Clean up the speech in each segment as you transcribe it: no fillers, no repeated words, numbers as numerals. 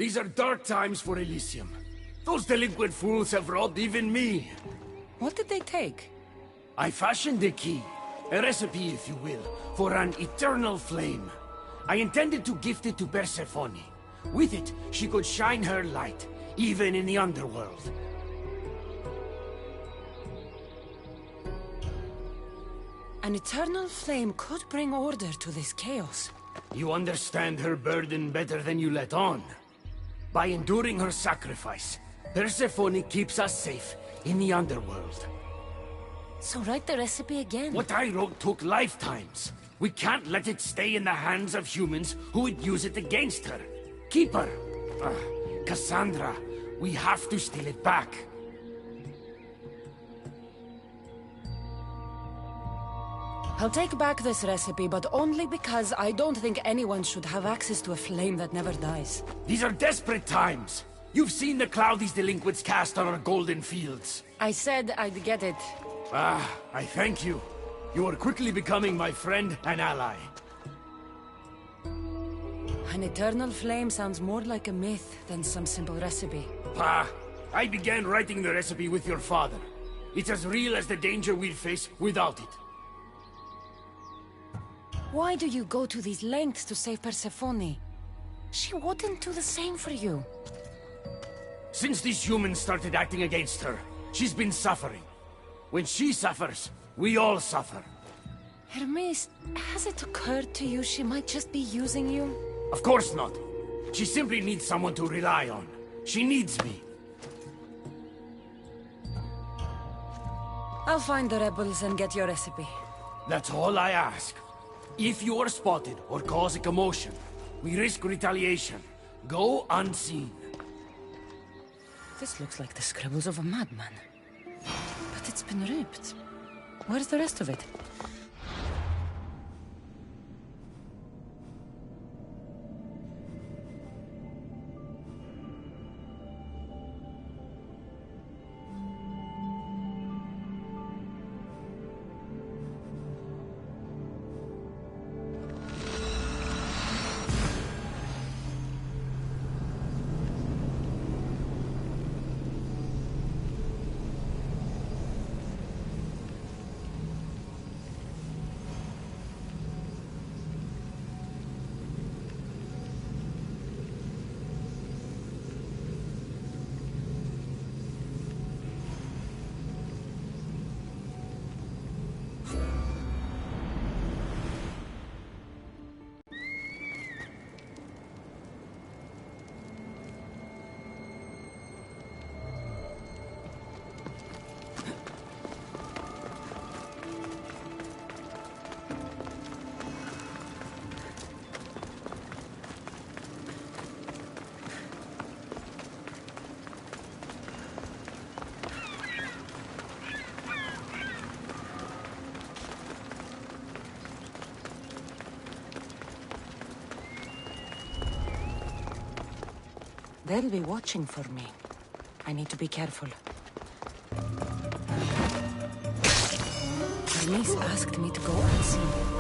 These are dark times for Elysium. Those delinquent fools have robbed even me. What did they take? I fashioned a key, a recipe if you will, for an eternal flame. I intended to gift it to Persephone. With it, she could shine her light, even in the underworld. An eternal flame could bring order to this chaos. You understand her burden better than you let on. By enduring her sacrifice, Persephone keeps us safe in the underworld. So write the recipe again. What I wrote took lifetimes. We can't let it stay in the hands of humans who would use it against her. Keep her. Cassandra, we have to steal it back. I'll take back this recipe, but only because I don't think anyone should have access to a flame that never dies. These are desperate times. You've seen the cloud these delinquents cast on our golden fields. I said I'd get it. I thank you. You are quickly becoming my friend and ally. An eternal flame sounds more like a myth than some simple recipe. I began writing the recipe with your father. It's as real as the danger we'd face without it. Why do you go to these lengths to save Persephone? She wouldn't do the same for you. Since these humans started acting against her, she's been suffering. When she suffers, we all suffer. Hermes, has it occurred to you she might just be using you? Of course not. She simply needs someone to rely on. She needs me. I'll find the rebels and get your recipe. That's all I ask. If you are spotted or cause a commotion, we risk retaliation. Go unseen. This looks like the scribbles of a madman. But it's been ripped. Where's the rest of it? They'll be watching for me. I need to be careful. Hermes asked me to go unseen.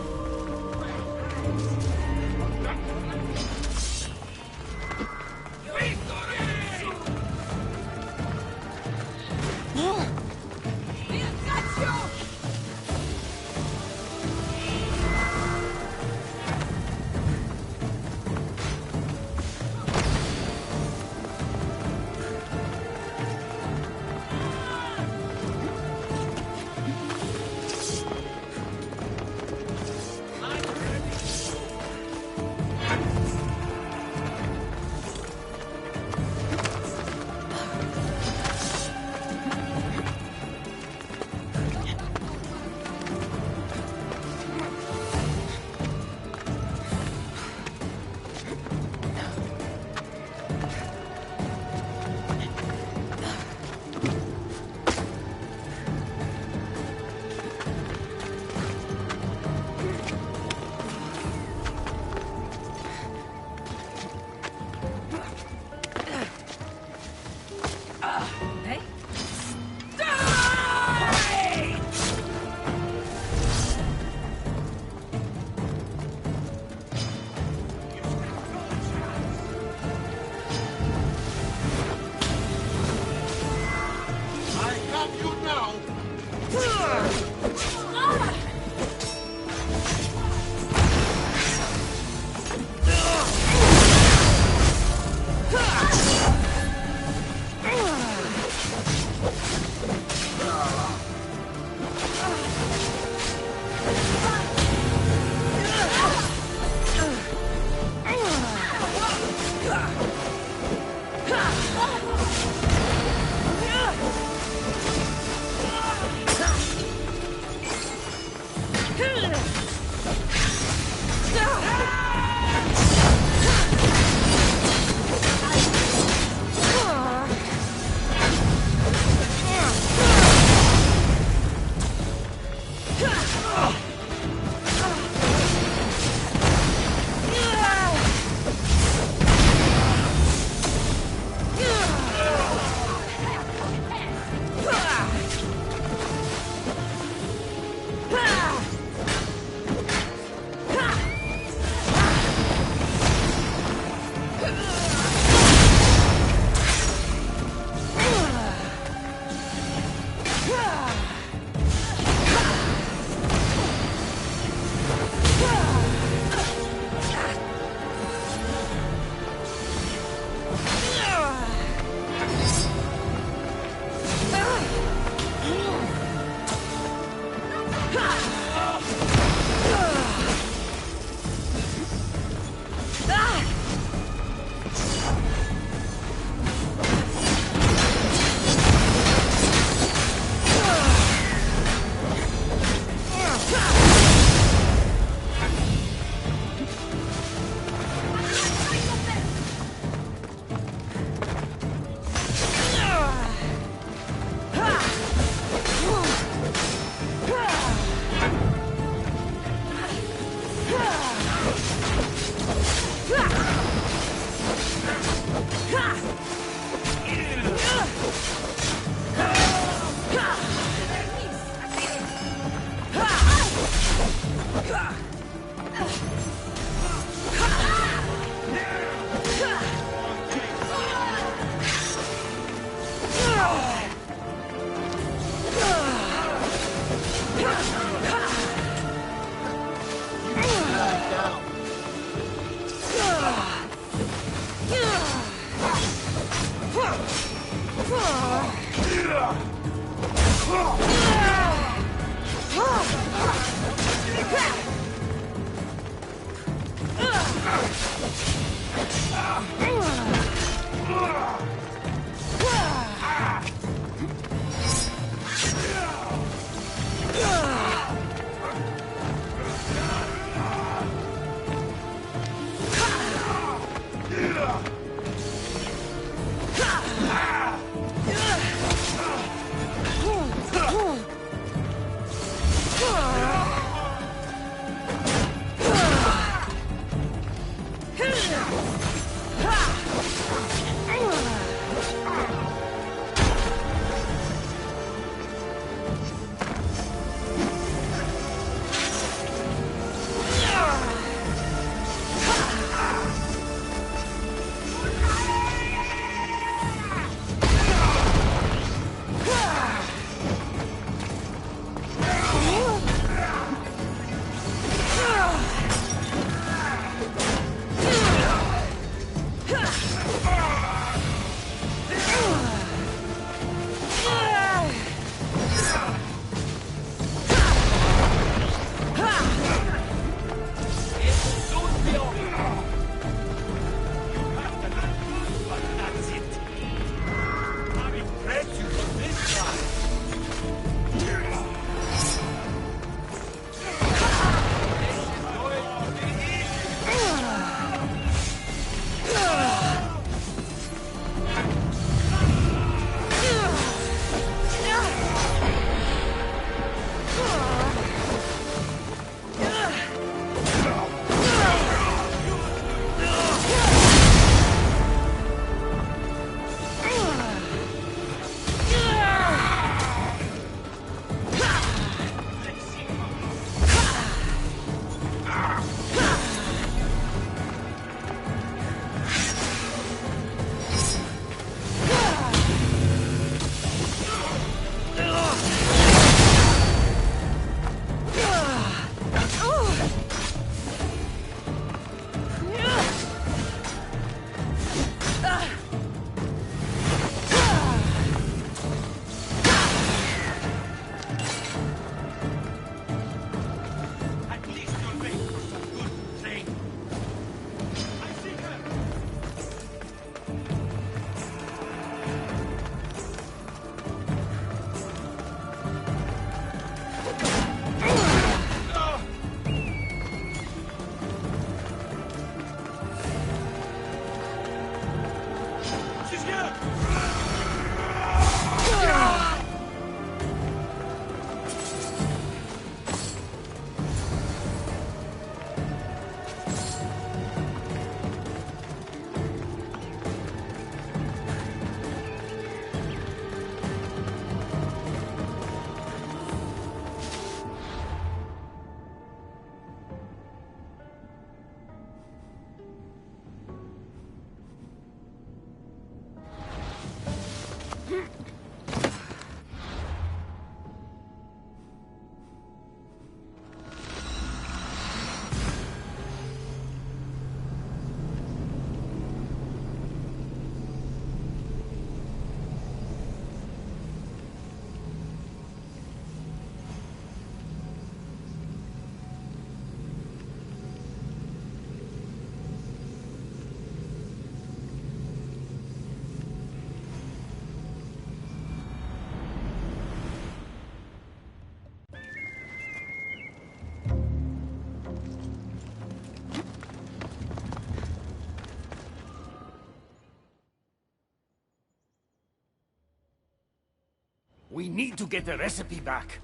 We need to get the recipe back.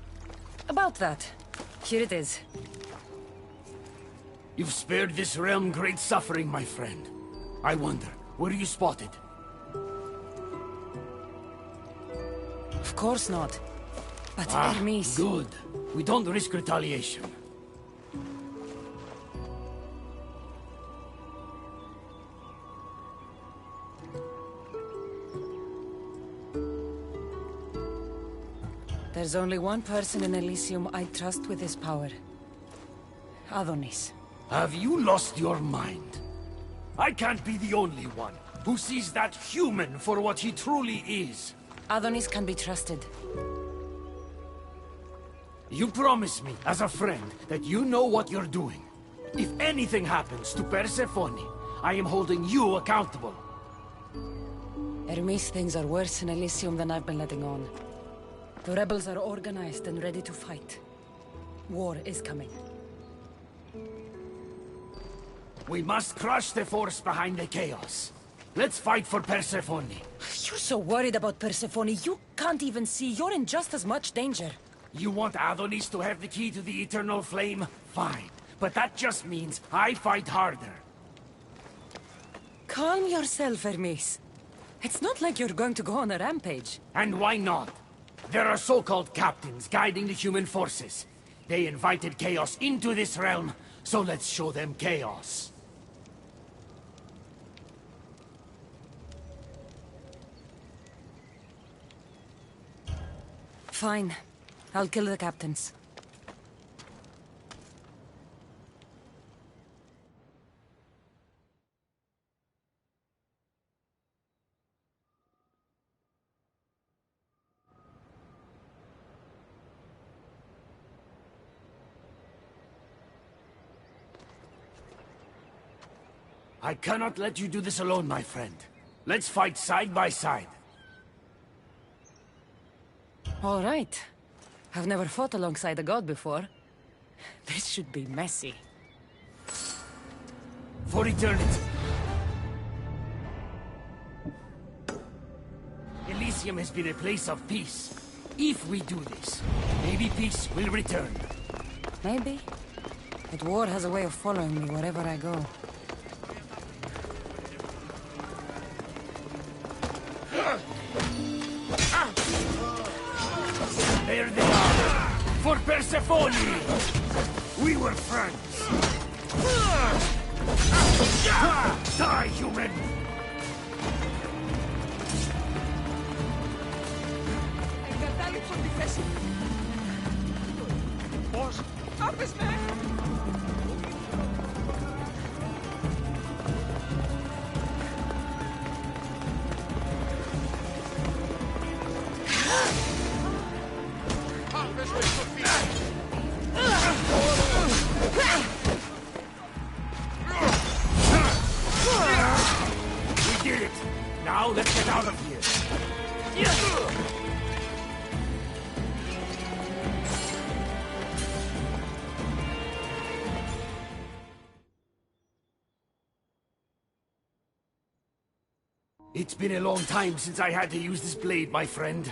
About that. Here it is. You've spared this realm great suffering, my friend. I wonder, were you spotted? Of course not. But Hermes... Good. We don't risk retaliation. There's only one person in Elysium I trust with his power. Adonis. Have you lost your mind? I can't be the only one who sees that human for what he truly is. Adonis can be trusted. You promise me, as a friend, that you know what you're doing. If anything happens to Persephone, I am holding you accountable. Hermes, things are worse in Elysium than I've been letting on. The rebels are organized and ready to fight. War is coming. We must crush the force behind the chaos. Let's fight for Persephone. You're so worried about Persephone, you can't even see. You're in just as much danger. You want Adonis to have the key to the eternal flame? Fine. But that just means I fight harder. Calm yourself, Hermes. It's not like you're going to go on a rampage. And why not? There are so-called captains guiding the human forces. They invited chaos into this realm, so let's show them chaos. Fine. I'll kill the captains. I cannot let you do this alone, my friend. Let's fight side by side. All right. I've never fought alongside a god before. This should be messy. For eternity. Elysium has been a place of peace. If we do this, maybe peace will return. Maybe. But war has a way of following me wherever I go. There they are! For Persephone! We were friends! Die, human! Εγκατάλειψαν τη θέση. Πώς? Άπες με! We did it! Now let's get out of here! It's been a long time since I had to use this blade, my friend.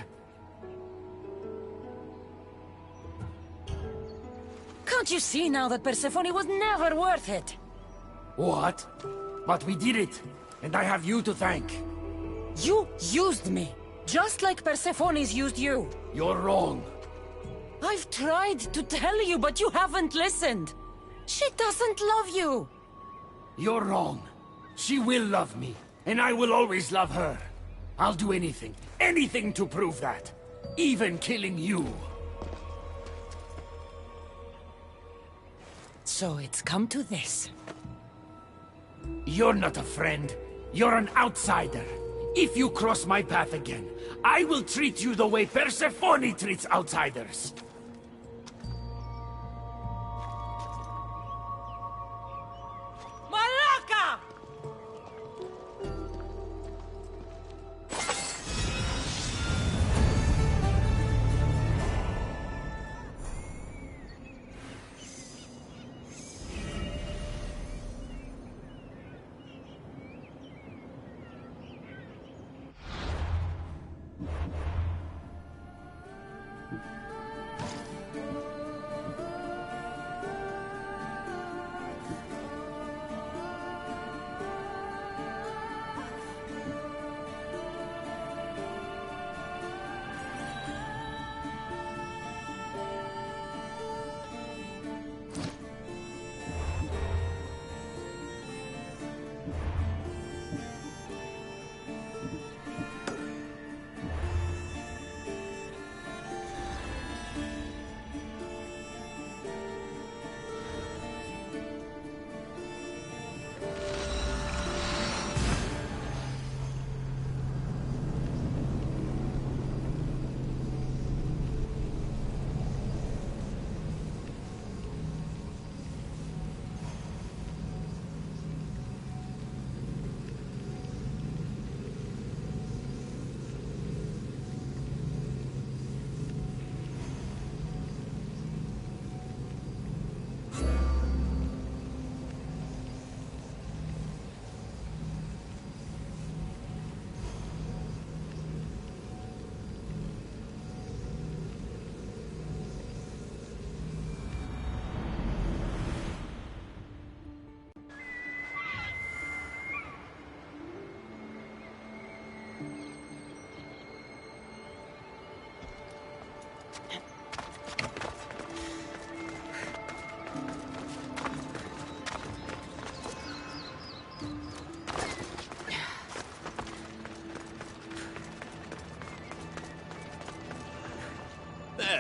Can't you see now that Persephone was never worth it? What? But we did it, and I have you to thank. You used me, just like Persephone's used you. You're wrong. I've tried to tell you, but you haven't listened. She doesn't love you. You're wrong. She will love me, and I will always love her. I'll do anything, anything to prove that. Even killing you. So it's come to this. You're not a friend. You're an outsider. If you cross my path again, I will treat you the way Persephone treats outsiders. Malaka!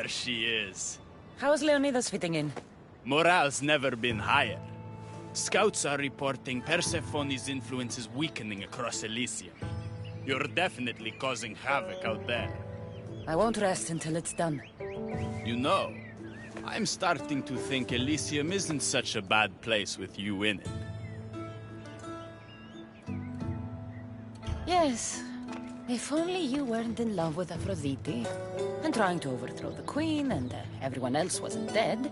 There she is. How's Leonidas fitting in? Morale's never been higher. Scouts are reporting Persephone's influence is weakening across Elysium. You're definitely causing havoc out there. I won't rest until it's done. You know, I'm starting to think Elysium isn't such a bad place with you in it. Yes. If only you weren't in love with Aphrodite, and trying to overthrow the queen, and everyone else wasn't dead,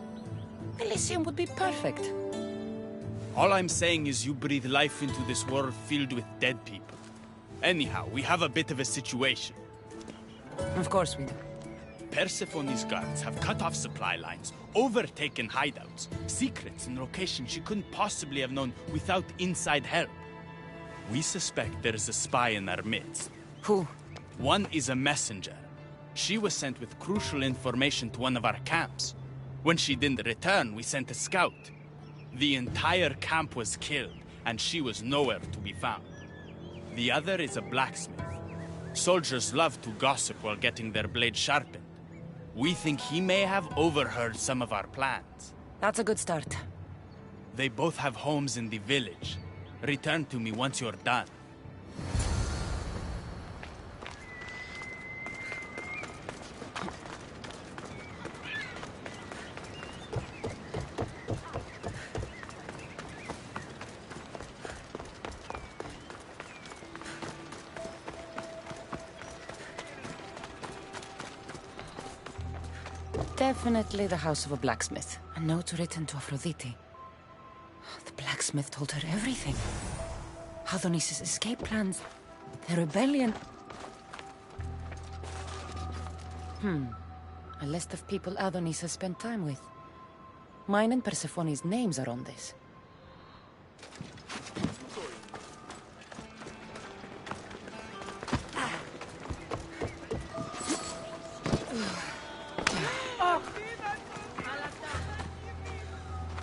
Elysium would be perfect. All I'm saying is you breathe life into this world filled with dead people. Anyhow, we have a bit of a situation. Of course we do. Persephone's guards have cut off supply lines, overtaken hideouts, secrets and locations she couldn't possibly have known without inside help. We suspect there's a spy in our midst. Who? One is a messenger. She was sent with crucial information to one of our camps. When she didn't return, we sent a scout. The entire camp was killed, and she was nowhere to be found. The other is a blacksmith. Soldiers love to gossip while getting their blades sharpened. We think he may have overheard some of our plans. That's a good start. They both have homes in the village. Return to me once you're done. Definitely the house of a blacksmith. A note written to Aphrodite. The blacksmith told her everything. Adonis' escape plans, the rebellion. A list of people Adonis has spent time with. Mine and Persephone's names are on this.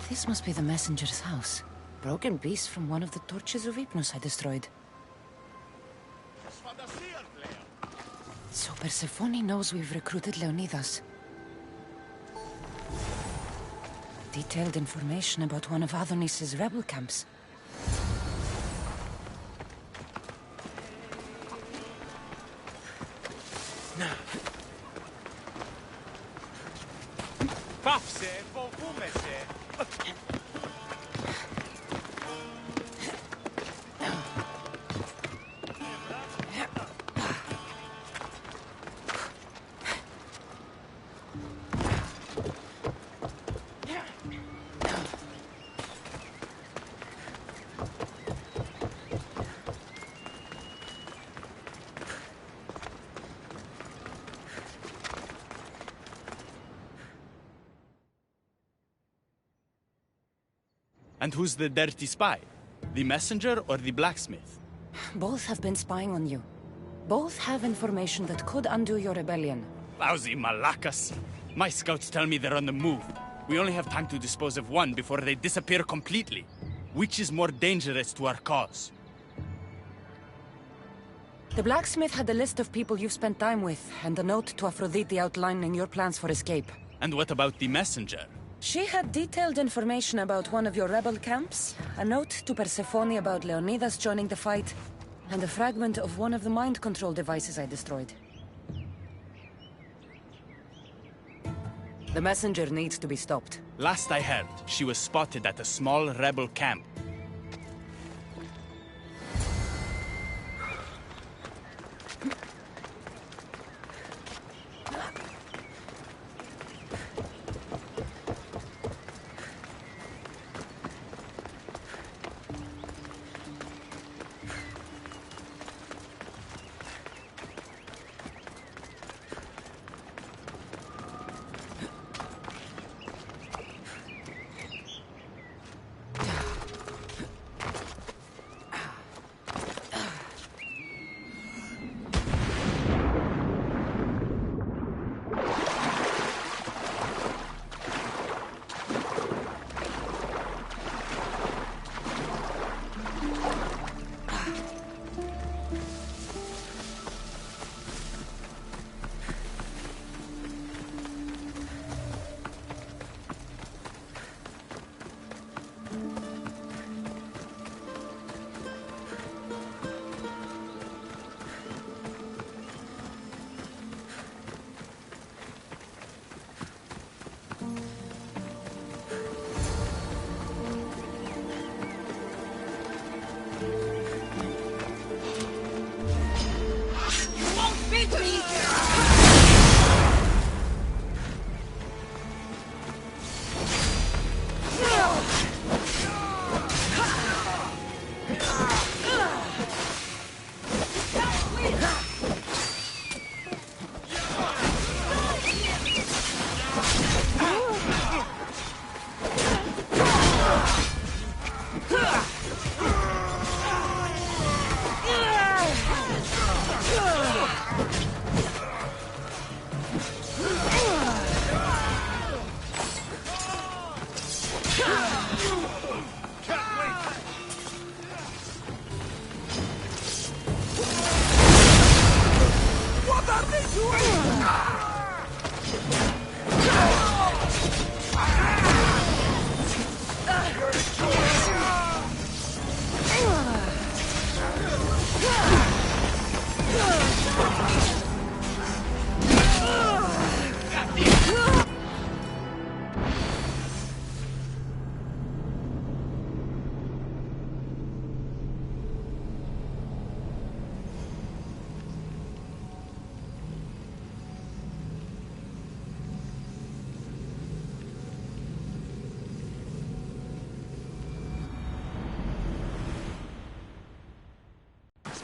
This must be the messenger's house. Broken piece from one of the torches of Hypnos I destroyed. So Persephone knows we've recruited Leonidas. Detailed information about one of Adonis's rebel camps. Πάψε, φοβούμεσαι. And who's the dirty spy? The messenger or the blacksmith? Both have been spying on you. Both have information that could undo your rebellion. Lousy malacas. My scouts tell me they're on the move. We only have time to dispose of one before they disappear completely. Which is more dangerous to our cause? The blacksmith had a list of people you've spent time with, and a note to Aphrodite outlining your plans for escape. And what about the messenger? She had detailed information about one of your rebel camps, a note to Persephone about Leonidas joining the fight, and a fragment of one of the mind control devices I destroyed. The messenger needs to be stopped. Last I heard, she was spotted at a small rebel camp.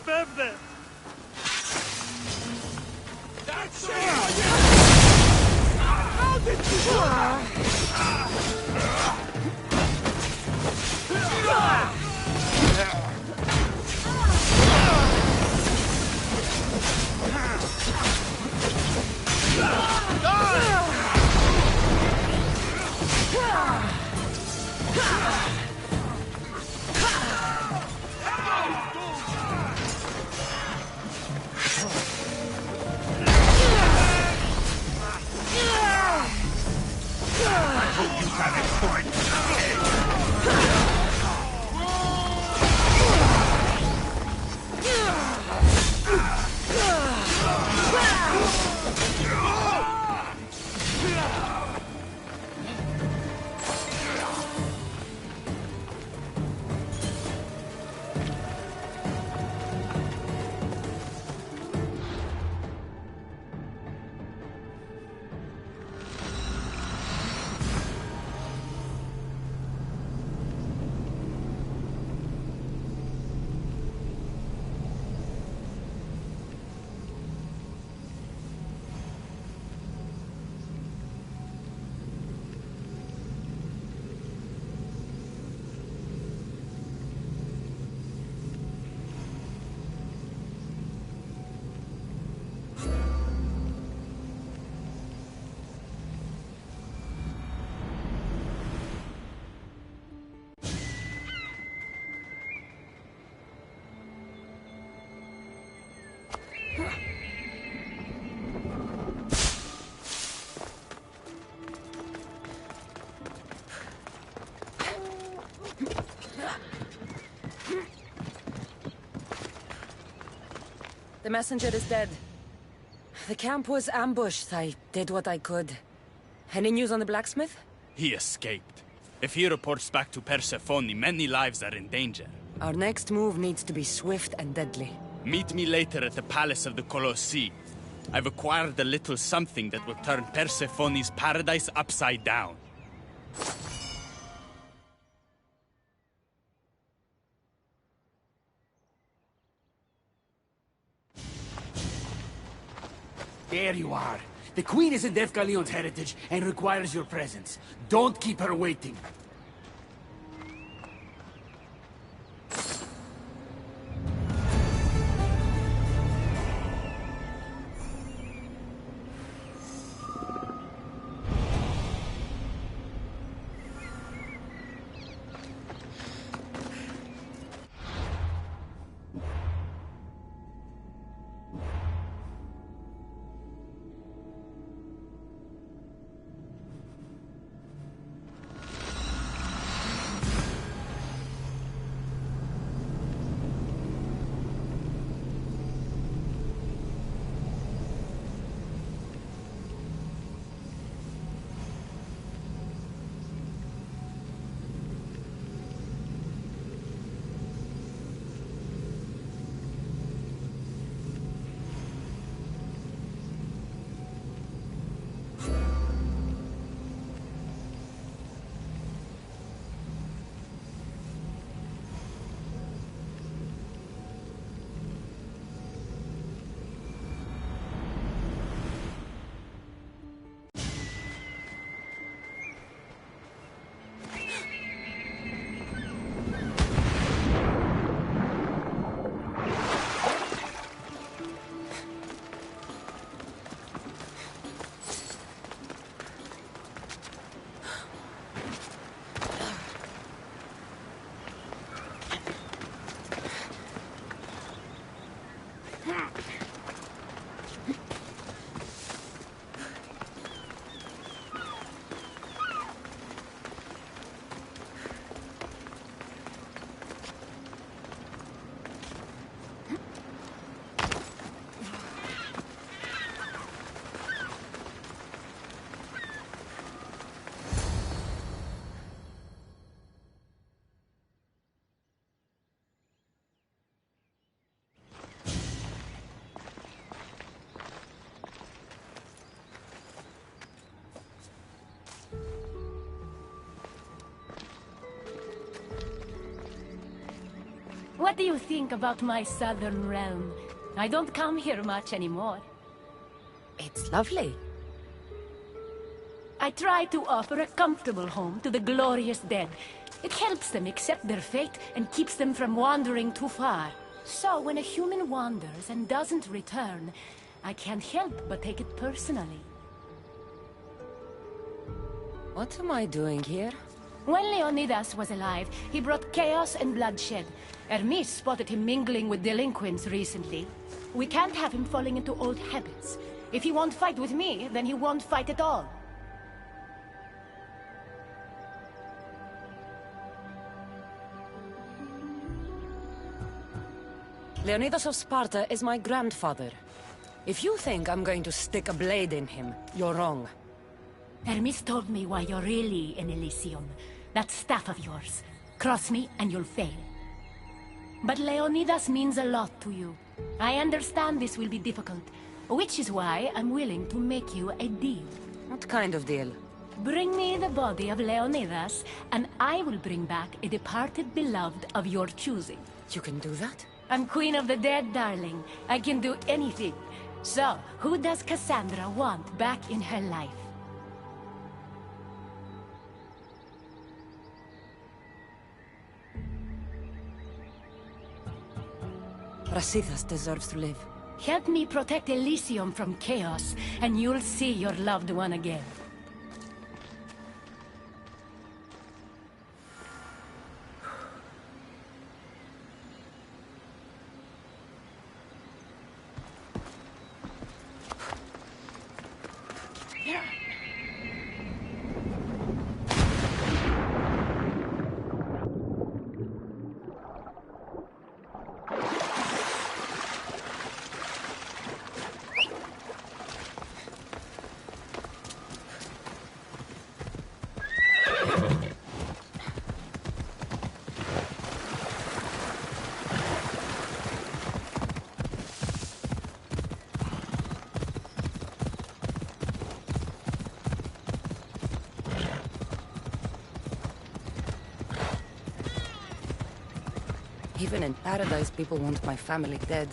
φεύγε! That's it! How did you do The messenger is dead. The camp was ambushed. I did what I could. Any news on the blacksmith? He escaped. If he reports back to Persephone, many lives are in danger. Our next move needs to be swift and deadly. Meet me later at the palace of the Colossi. I've acquired a little something that will turn Persephone's paradise upside down. There you are. The Queen is in Defgalion's heritage and requires your presence. Don't keep her waiting. What do you think about my southern realm? I don't come here much anymore. It's lovely. I try to offer a comfortable home to the glorious dead. It helps them accept their fate and keeps them from wandering too far. So when a human wanders and doesn't return, I can't help but take it personally. What am I doing here? When Leonidas was alive, he brought chaos and bloodshed. Hermes spotted him mingling with delinquents recently. We can't have him falling into old habits. If he won't fight with me, then he won't fight at all. Leonidas of Sparta is my grandfather. If you think I'm going to stick a blade in him, you're wrong. Hermes told me why you're really in Elysium. That staff of yours. Cross me and you'll fail. But Leonidas means a lot to you. I understand this will be difficult, which is why I'm willing to make you a deal. What kind of deal? Bring me the body of Leonidas, and I will bring back a departed beloved of your choosing. You can do that? I'm Queen of the Dead, darling. I can do anything. So, who does Cassandra want back in her life? Brasidas deserves to live. Help me protect Elysium from chaos, and you'll see your loved one again. Even in paradise, people want my family dead.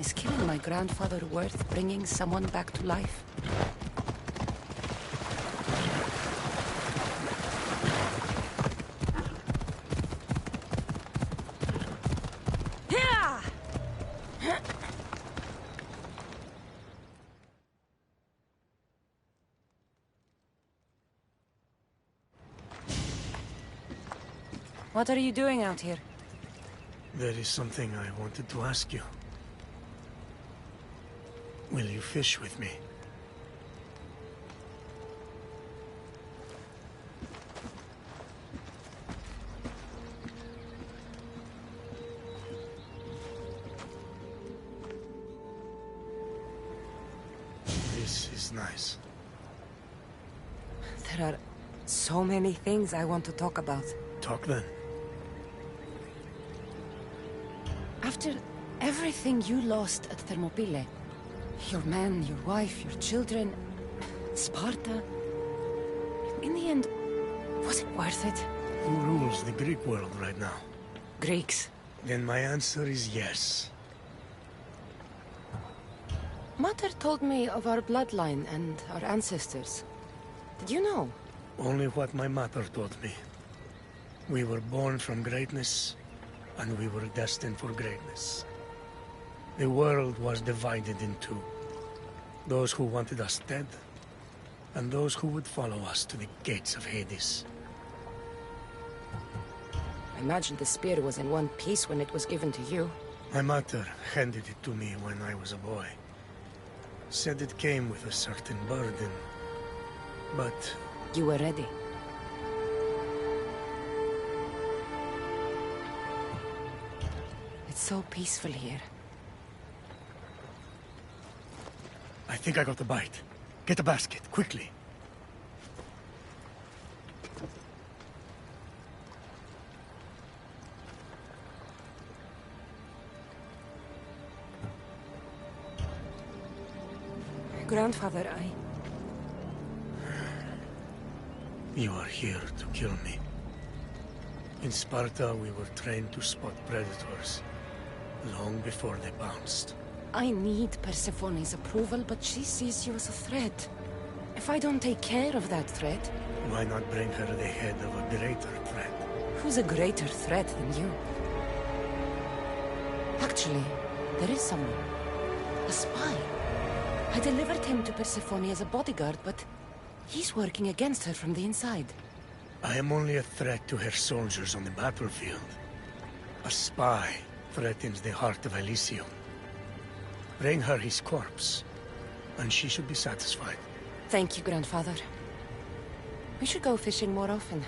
Is killing my grandfather worth bringing someone back to life? What are you doing out here? There is something I wanted to ask you. Will you fish with me? This is nice. There are so many things I want to talk about. Talk then. After everything you lost at Thermopylae, your men, your wife, your children, Sparta, in the end, was it worth it? Who rules the Greek world right now? Greeks. Then my answer is yes. Mater told me of our bloodline and our ancestors. Did you know? Only what my mother told me. We were born from greatness, and we were destined for greatness. The world was divided in two. Those who wanted us dead, and those who would follow us to the gates of Hades. I imagine the spear was in one piece when it was given to you. My mother handed it to me when I was a boy. Said it came with a certain burden, but... You were ready. It's so peaceful here. I think I got the bite. Get a basket, quickly. Grandfather, You are here to kill me. In Sparta, we were trained to spot predators, long before they pounced. I need Persephone's approval, but she sees you as a threat. If I don't take care of that threat... Why not bring her the head of a greater threat? Who's a greater threat than you? Actually, there is someone. A spy. I delivered him to Persephone as a bodyguard, but he's working against her from the inside. I am only a threat to her soldiers on the battlefield. A spy threatens the heart of Elysium. Bring her his corpse, and she should be satisfied. Thank you, Grandfather. We should go fishing more often.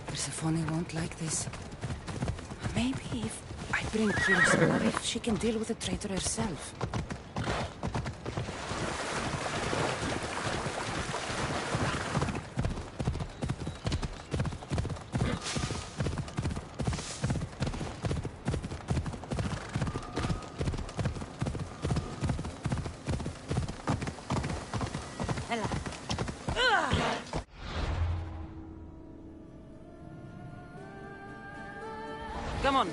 Persephone won't like this. Maybe if I bring Kyrios' wife, she can deal with the traitor herself. Come on.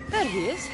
There he is.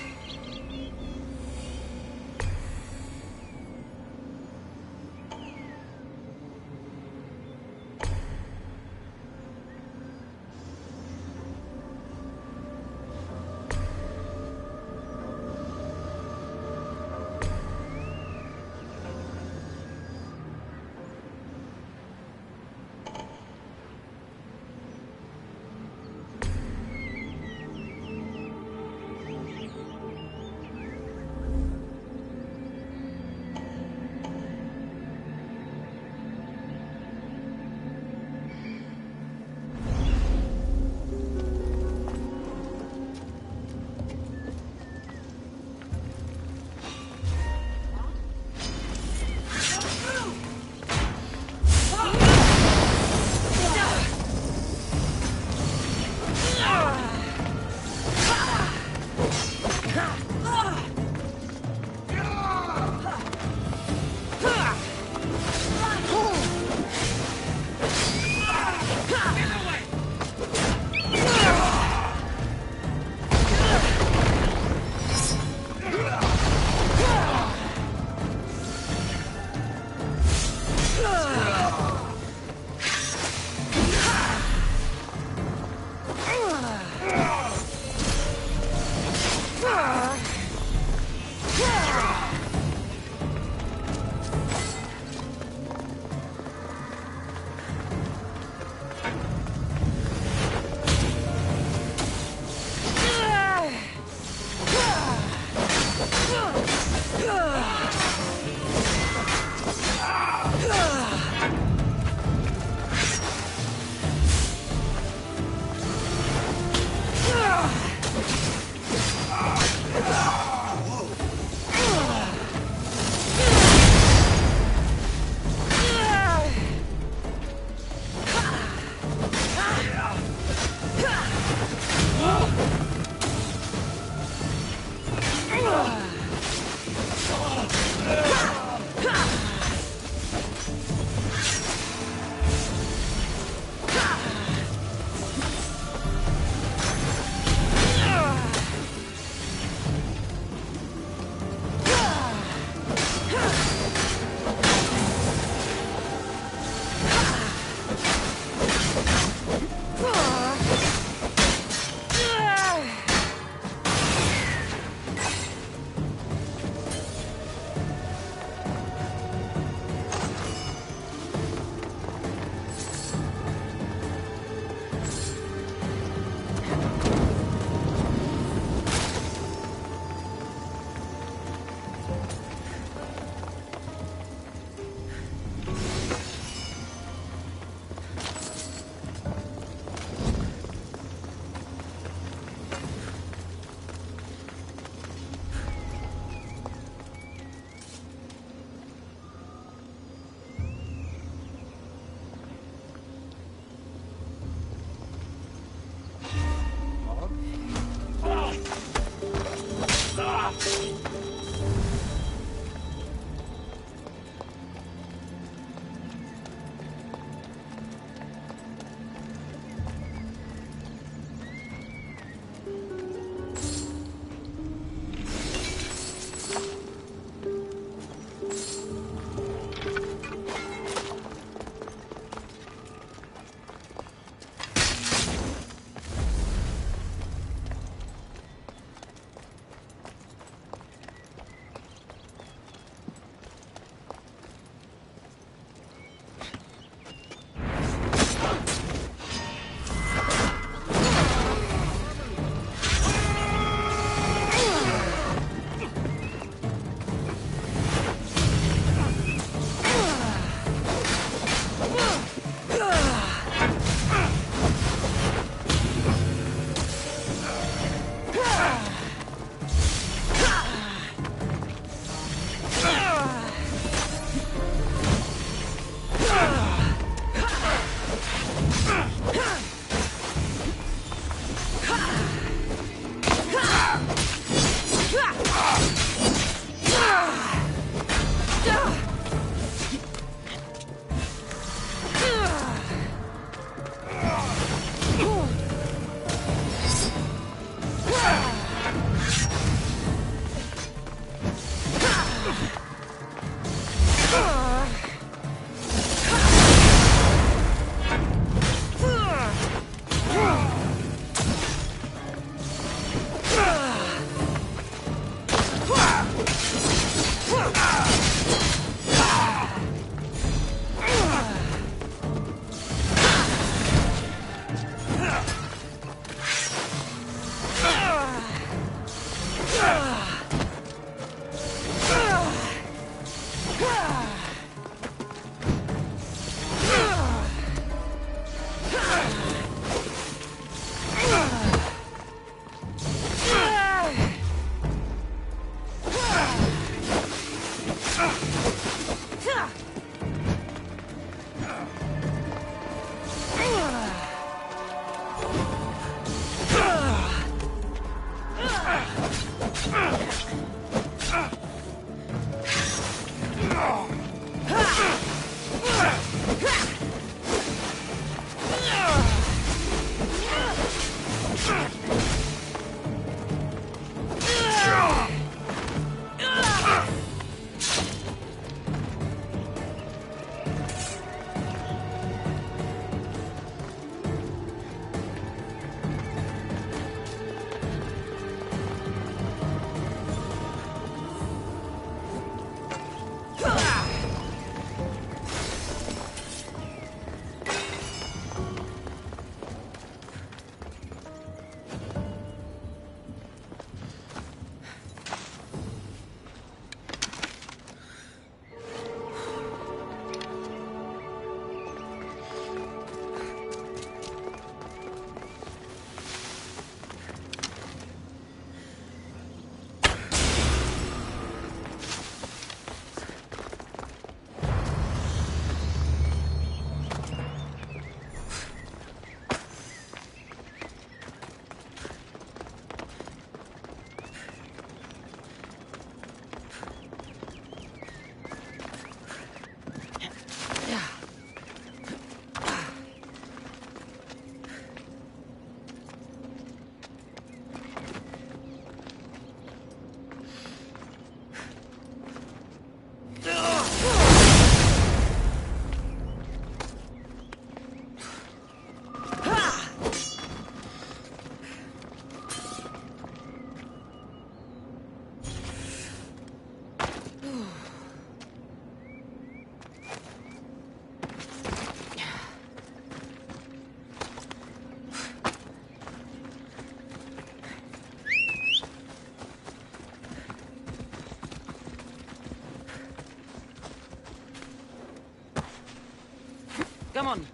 Come on.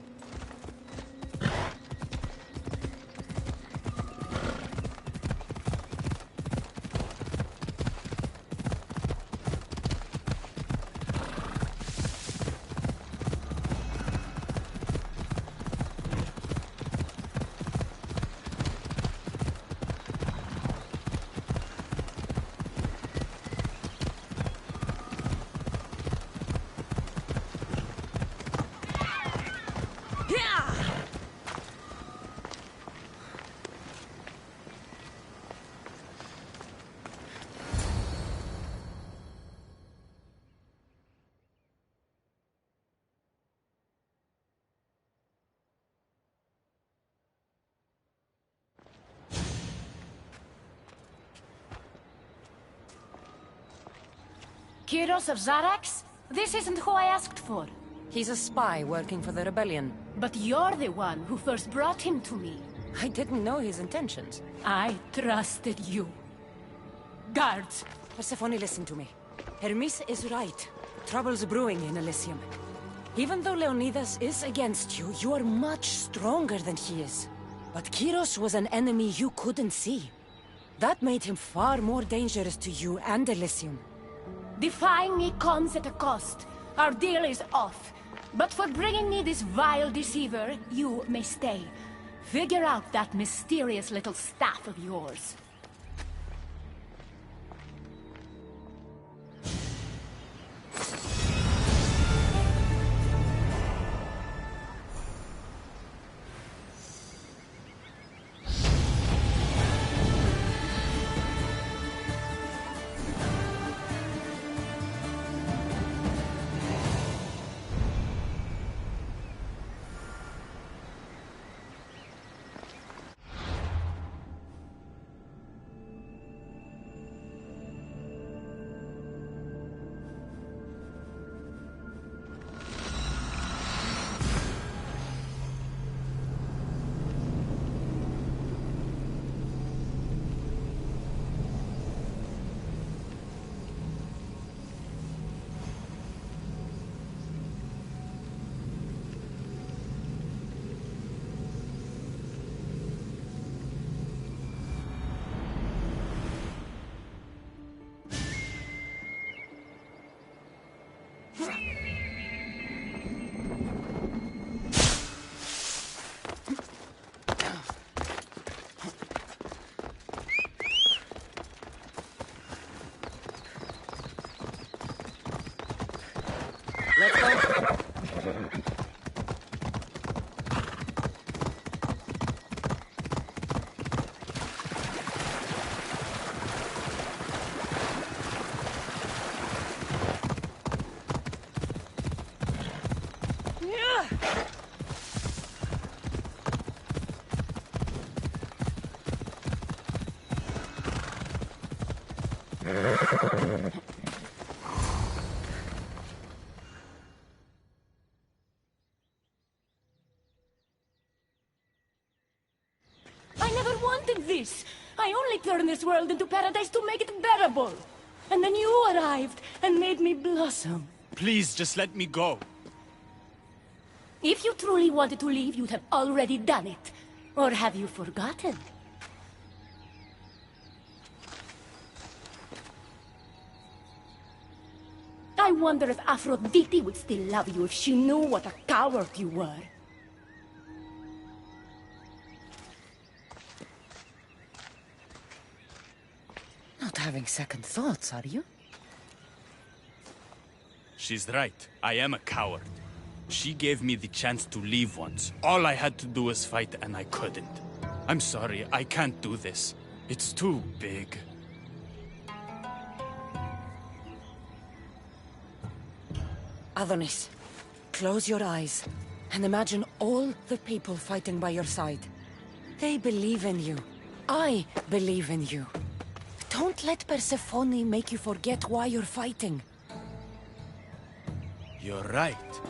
Kyros of Zarax? This isn't who I asked for. He's a spy working for the rebellion. But you're the one who first brought him to me. I didn't know his intentions. I trusted you. Guards! Persephone, listen to me. Hermes is right. Trouble's brewing in Elysium. Even though Leonidas is against you, you are much stronger than he is. But Kyros was an enemy you couldn't see. That made him far more dangerous to you and Elysium. Defying me comes at a cost. Our deal is off. But for bringing me this vile deceiver, you may stay. Figure out that mysterious little staff of yours. Let's go. I never wanted this. I only turned this world into paradise to make it bearable. And then you arrived and made me blossom. Please, just let me go. If you truly wanted to leave, you'd have already done it. Or have you forgotten? I wonder if Aphrodite would still love you if she knew what a coward you were. Not having second thoughts, are you? She's right. I am a coward. She gave me the chance to leave once. All I had to do was fight, and I couldn't. I'm sorry, I can't do this. It's too big. Adonis, close your eyes and imagine all the people fighting by your side. They believe in you. I believe in you. Don't let Persephone make you forget why you're fighting. You're right.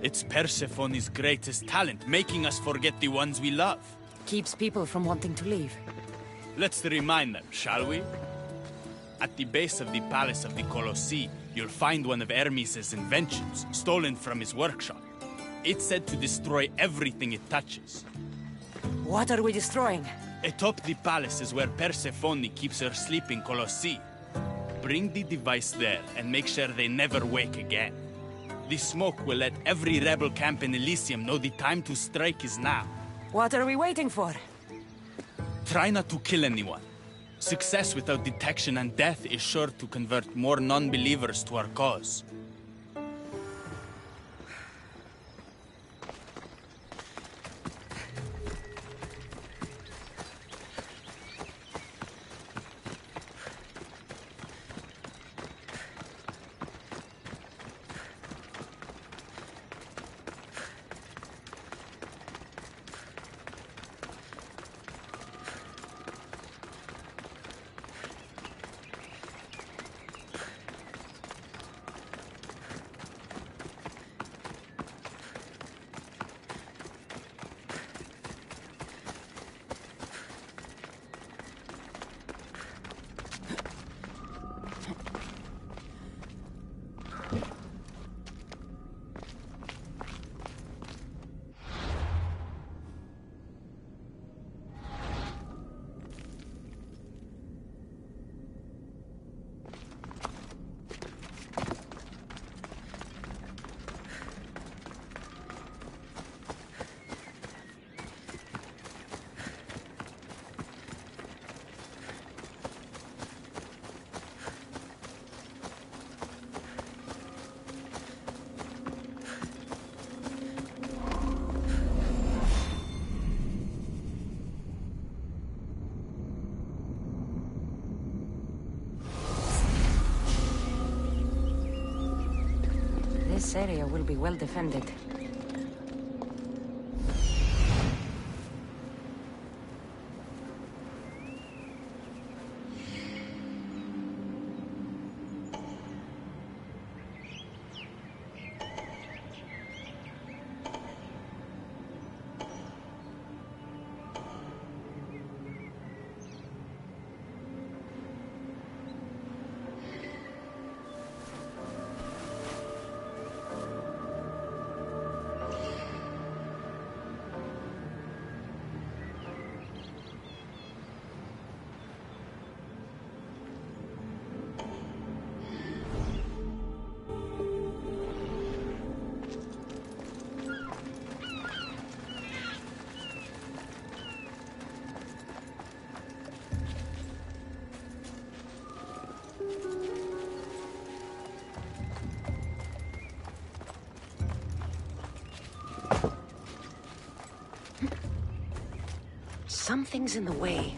It's Persephone's greatest talent, making us forget the ones we love. Keeps people from wanting to leave. Let's remind them, shall we? At the base of the Palace of the Colossi, you'll find one of Hermes' inventions, stolen from his workshop. It's said to destroy everything it touches. What are we destroying? Atop the palace is where Persephone keeps her sleeping Colossi. Bring the device there and make sure they never wake again. The smoke will let every rebel camp in Elysium know the time to strike is now. What are we waiting for? Try not to kill anyone. Success without detection and death is sure to convert more non-believers to our cause. This area will be well defended. Something's in the way.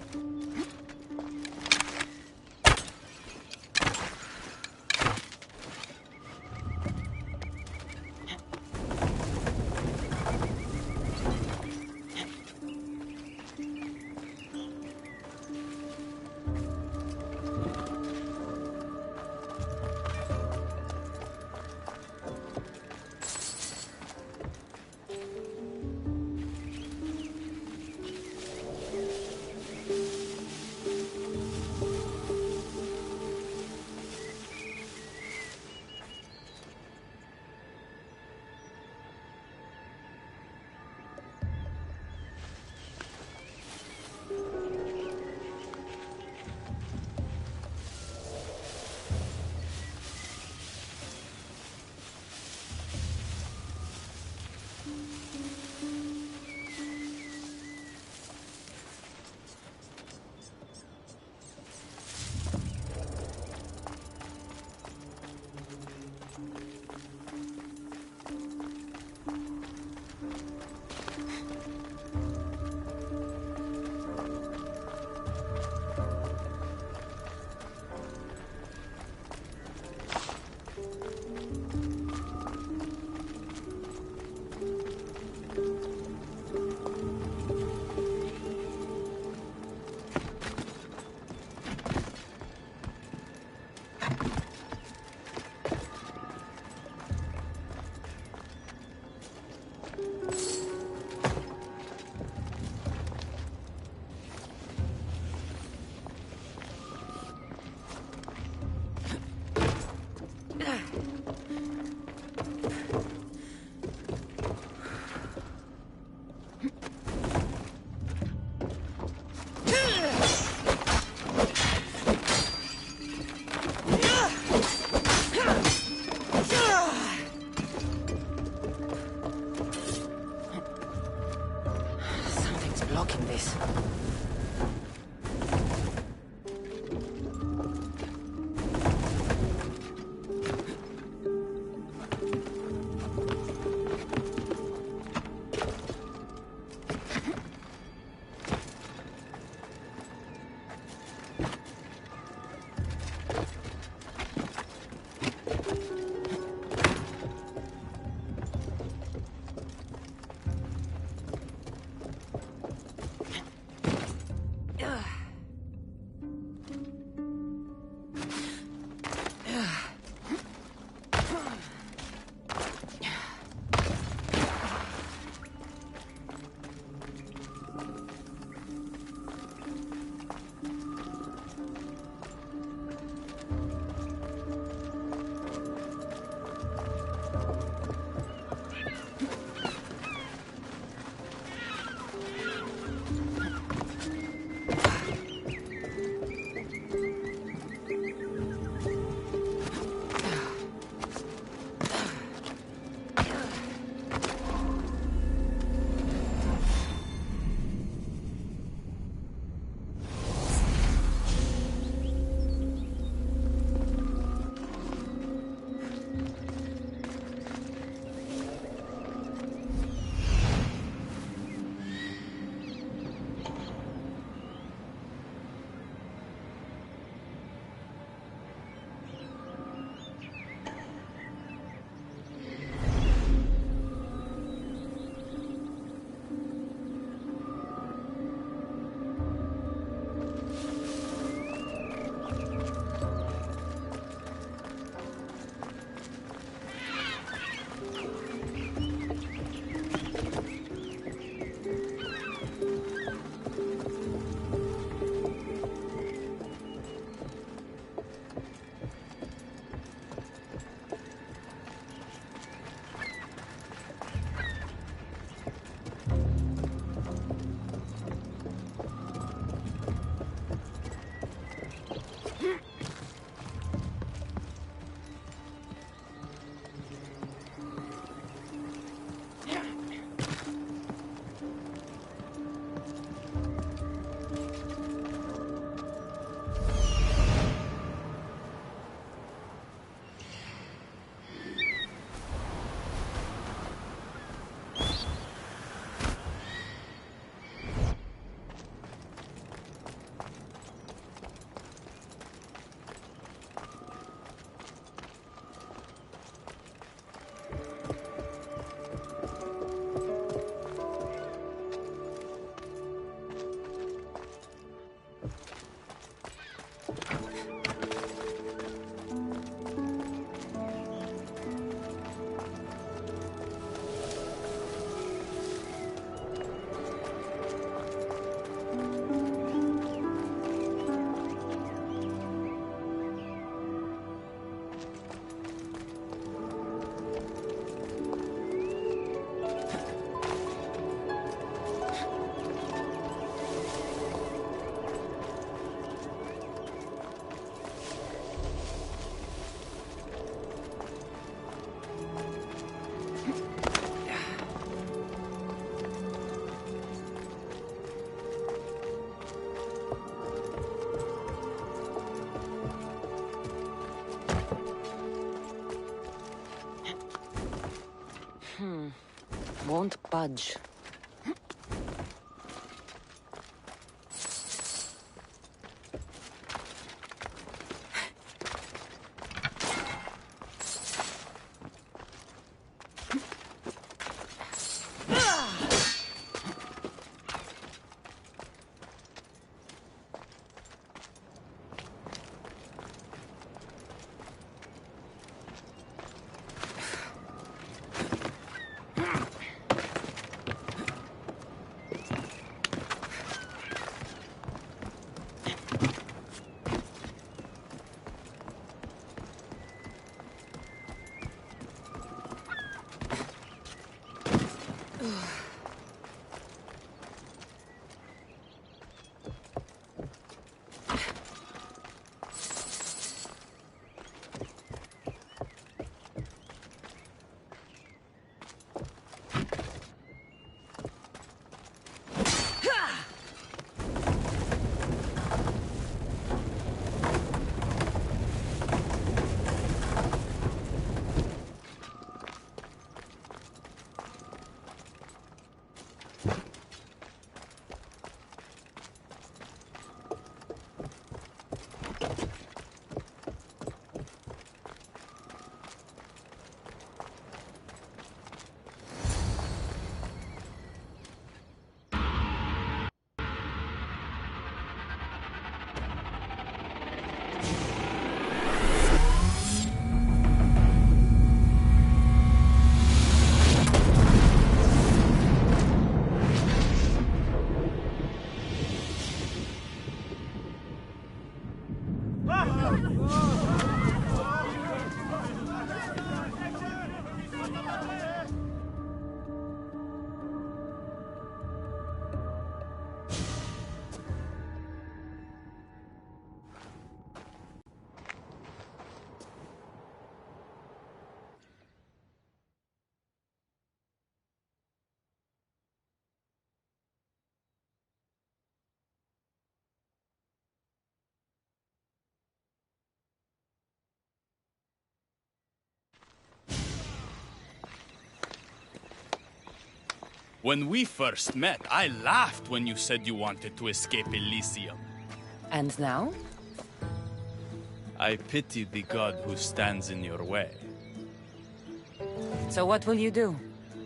budge. When we first met, I laughed when you said you wanted to escape Elysium. And now? I pity the god who stands in your way. So what will you do?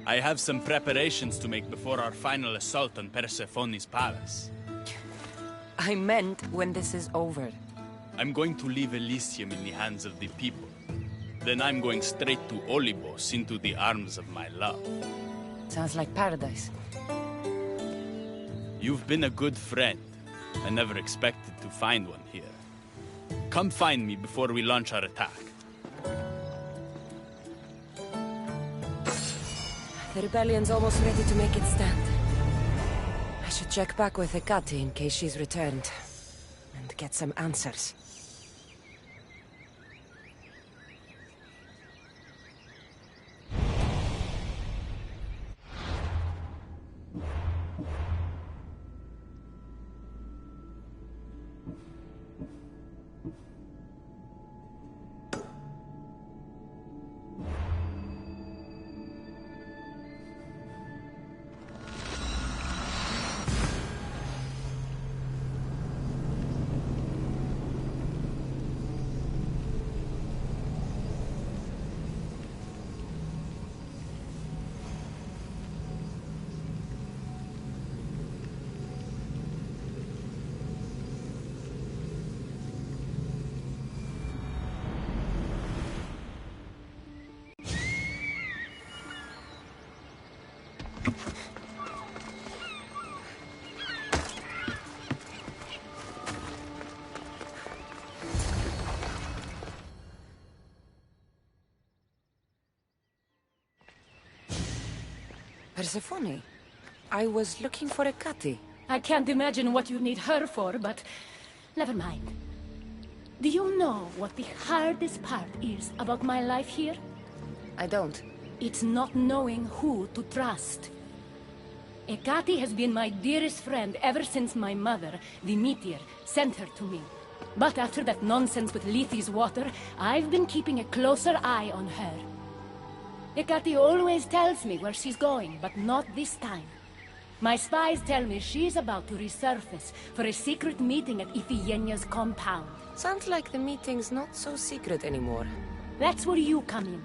I have some preparations to make before our final assault on Persephone's palace. I meant when this is over. I'm going to leave Elysium in the hands of the people. Then I'm going straight to Olibos, into the arms of my love. Sounds like paradise. You've been a good friend. I never expected to find one here. Come find me before we launch our attack. The rebellion's almost ready to make its stand. I should check back with Hecate in case she's returned. And get some answers. Persephone, I was looking for Hecate. I can't imagine what you need her for, but never mind. Do you know what the hardest part is about my life here? I don't. It's not knowing who to trust. Hecate has been my dearest friend ever since my mother, the meteor, sent her to me. But after that nonsense with Lethe's water, I've been keeping a closer eye on her. Hecate always tells me where she's going, but not this time. My spies tell me she's about to resurface for a secret meeting at Iphigenia's compound. Sounds like the meeting's not so secret anymore. That's where you come in.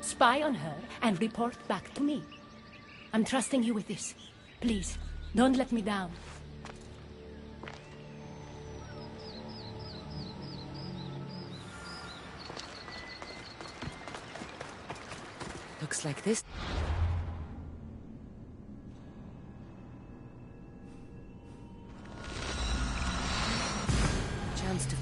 Spy on her and report back to me. I'm trusting you with this. Please, don't let me down. Looks like this. Chance to...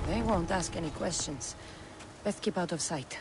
They won't ask any questions. Best keep out of sight.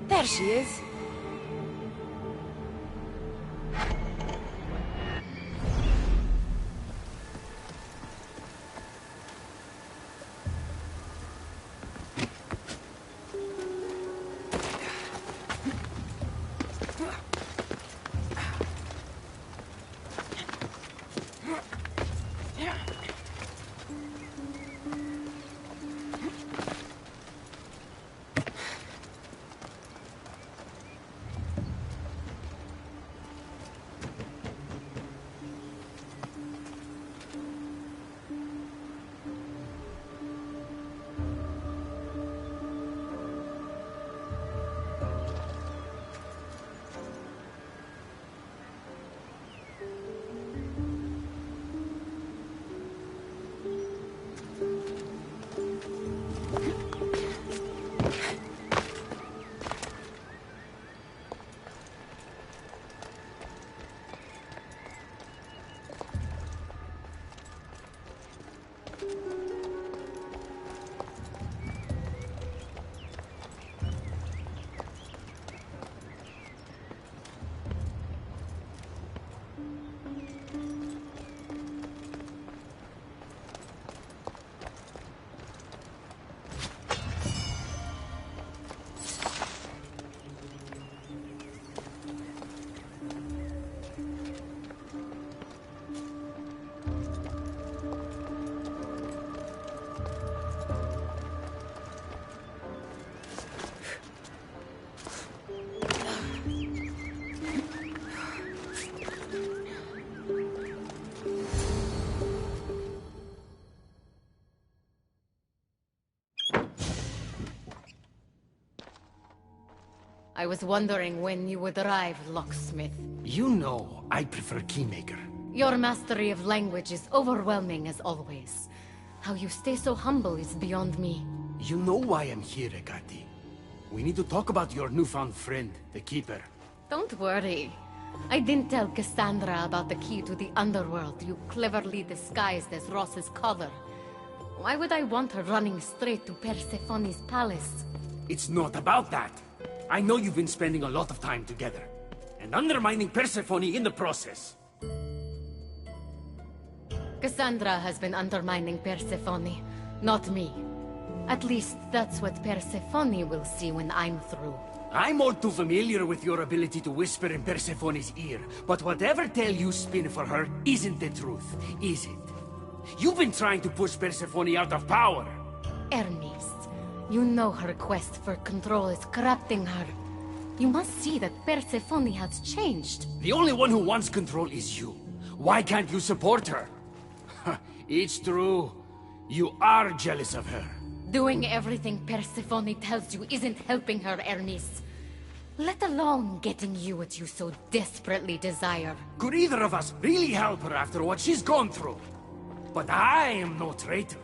There she is. I was wondering when you would arrive, locksmith. You know, I prefer Keymaker. Your mastery of language is overwhelming as always. How you stay so humble is beyond me. You know why I'm here, Hecate. We need to talk about your newfound friend, the Keeper. Don't worry. I didn't tell Cassandra about the key to the underworld you cleverly disguised as Ross's collar. Why would I want her running straight to Persephone's palace? It's not about that. I know you've been spending a lot of time together, and undermining Persephone in the process. Cassandra has been undermining Persephone, not me. At least that's what Persephone will see when I'm through. I'm all too familiar with your ability to whisper in Persephone's ear, but whatever tale you spin for her isn't the truth, is it? You've been trying to push Persephone out of power. Hermes, you know her quest for control is corrupting her. You must see that Persephone has changed. The only one who wants control is you. Why can't you support her? It's true. You are jealous of her. Doing everything Persephone tells you isn't helping her, Hermes. Let alone getting you what you so desperately desire. Could either of us really help her after what she's gone through? But I am no traitor.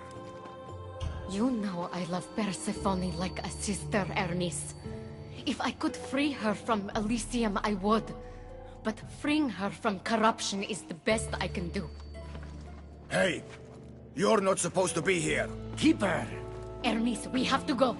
You know I love Persephone like a sister, Hermes. If I could free her from Elysium, I would. But freeing her from corruption is the best I can do. Hey, you're not supposed to be here. Keep her. Hermes, we have to go.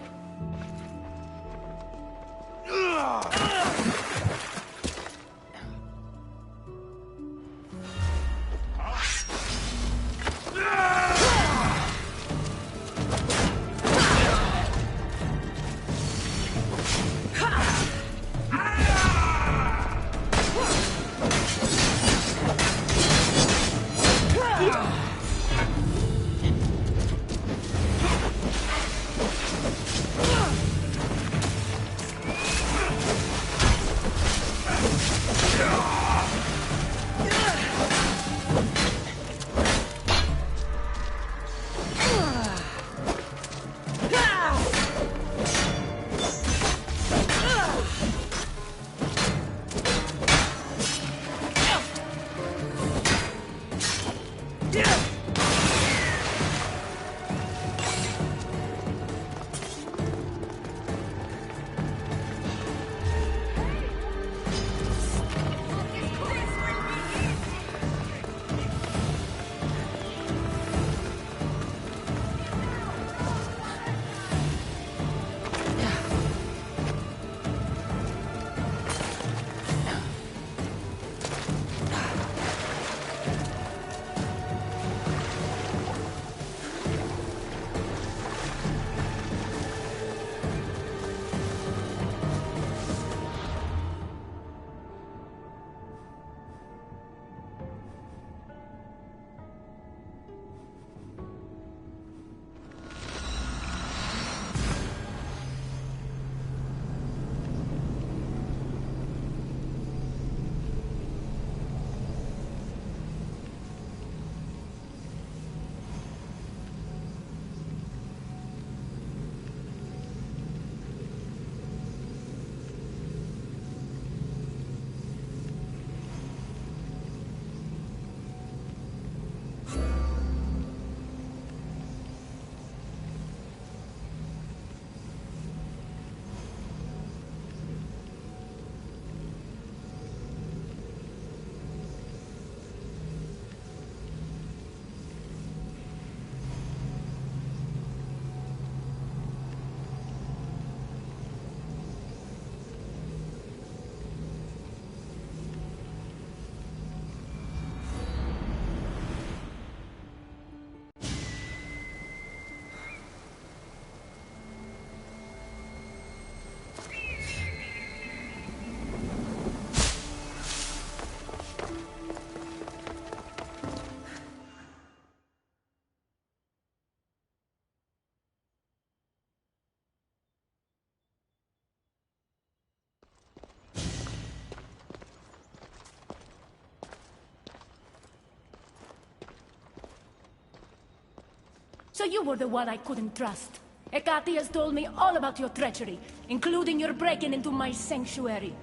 So you were the one I couldn't trust. Hecate has told me all about your treachery, including your breaking into my sanctuary.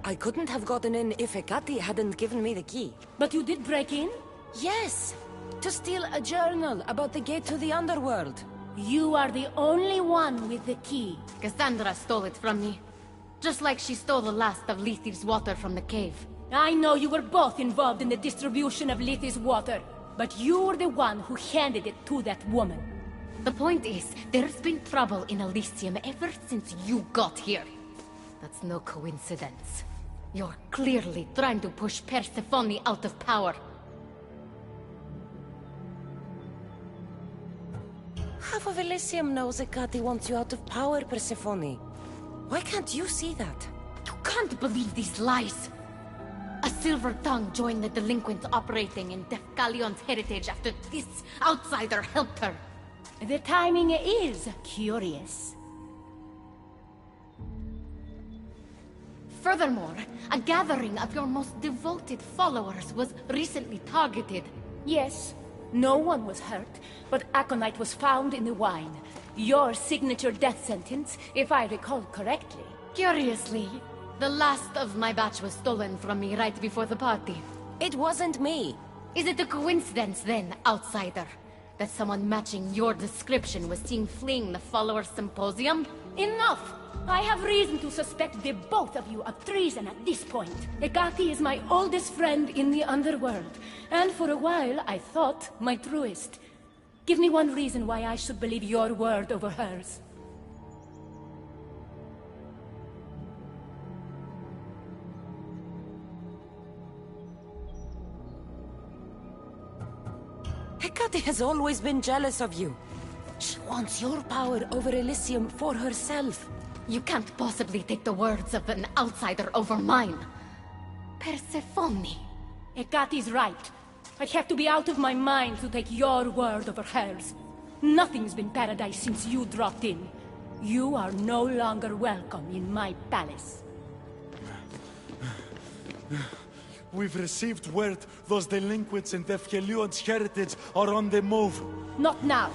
I couldn't have gotten in if Hecate hadn't given me the key. But you did break in? Yes! To steal a journal about the gate to the underworld. You are the only one with the key. Cassandra stole it from me. Just like she stole the last of Lethi's water from the cave. I know you were both involved in the distribution of Lethi's water, but you were the one who handed it to that woman. The point is, there's been trouble in Elysium ever since you got here. That's no coincidence. You're clearly trying to push Persephone out of power. Elysium knows Hecate wants you out of power, Persephone. Why can't you see that? You can't believe these lies! A silver tongue joined the delinquents operating in Defcalion's heritage after this outsider helped her. The timing is curious. Furthermore, a gathering of your most devoted followers was recently targeted. Yes, no one was hurt, but aconite was found in the wine. Your signature death sentence, if I recall correctly. Curiously, the last of my batch was stolen from me right before the party. It wasn't me. Is it a coincidence then, outsider, that someone matching your description was seen fleeing the followers' symposium? Enough! I have reason to suspect the both of you of treason at this point. Hecate is my oldest friend in the underworld, and for a while I thought my truest. Give me one reason why I should believe your word over hers. Hecate has always been jealous of you. She wants your power over Elysium for herself. You can't possibly take the words of an outsider over mine. Persephone. Hecate's right. I have to be out of my mind to take your word over hers. Nothing's been paradise since you dropped in. You are no longer welcome in my palace. We've received word those delinquents in Defkelion's heritage are on the move. Not now.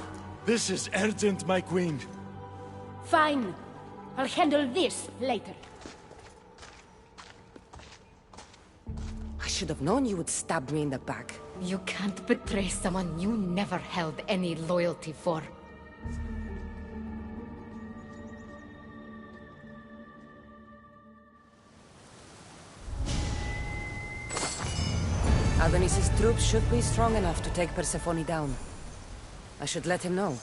This is urgent, my queen. Fine. I'll handle this later. I should have known you would stab me in the back. You can't betray someone you never held any loyalty for. Adonis's troops should be strong enough to take Persephone down. I should let him know.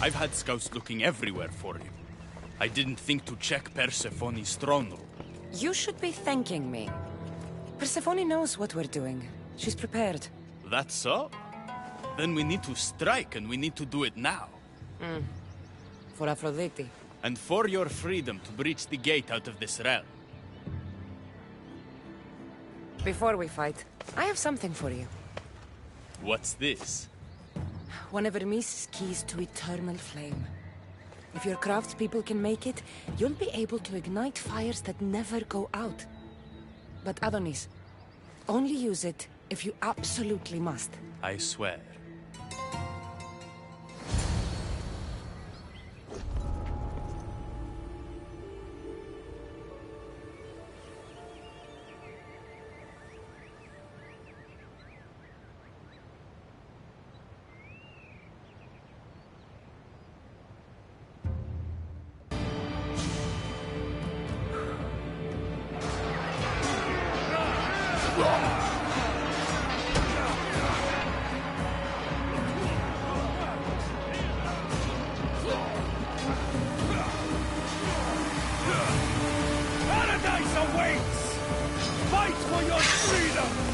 I've had scouts looking everywhere for you. I didn't think to check Persephone's throne room. You should be thanking me. Persephone knows what we're doing. She's prepared. That's so? Then we need to strike, and we need to do it now. For Aphrodite. And for your freedom to breach the gate out of this realm. Before we fight, I have something for you. What's this? One of Hermes' keys to eternal flame. If your craftspeople can make it, you'll be able to ignite fires that never go out. But Adonis, only use it if you absolutely must. I swear. Paradise awaits! Fight for your freedom!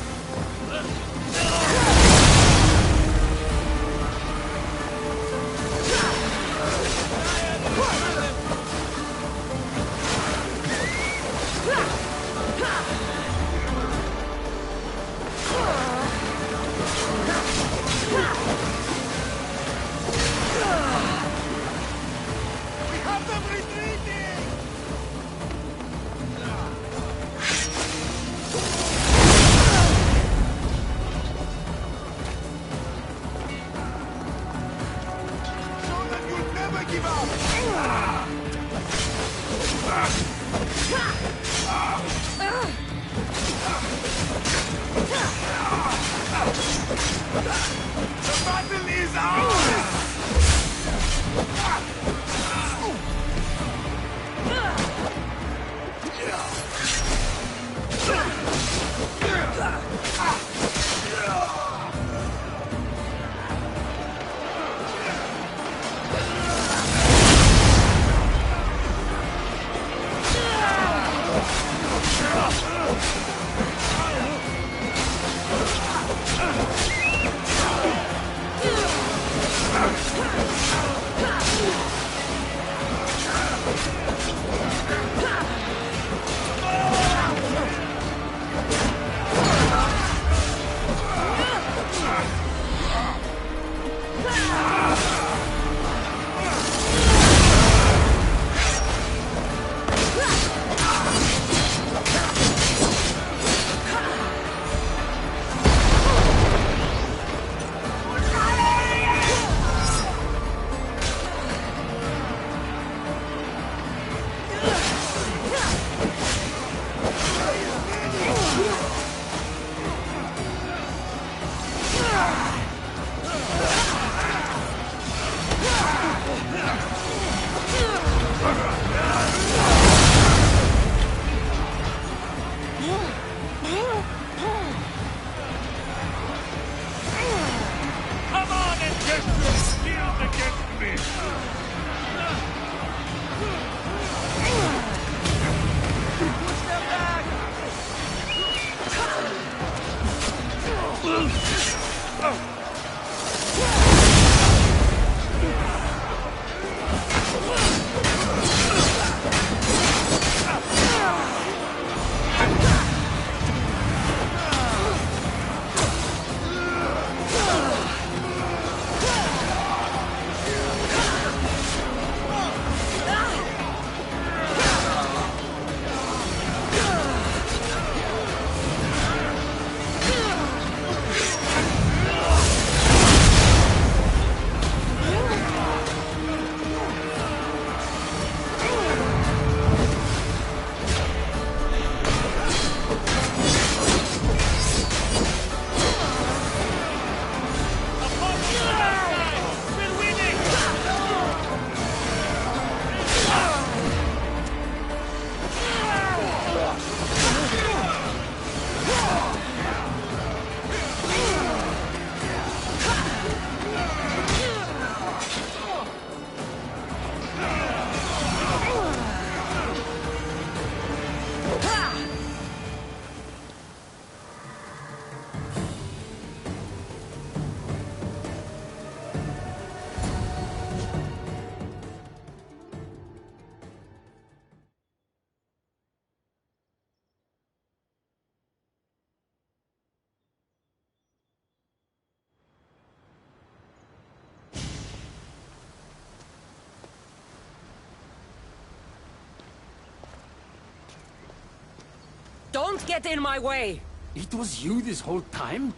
Don't get in my way! It was you this whole time?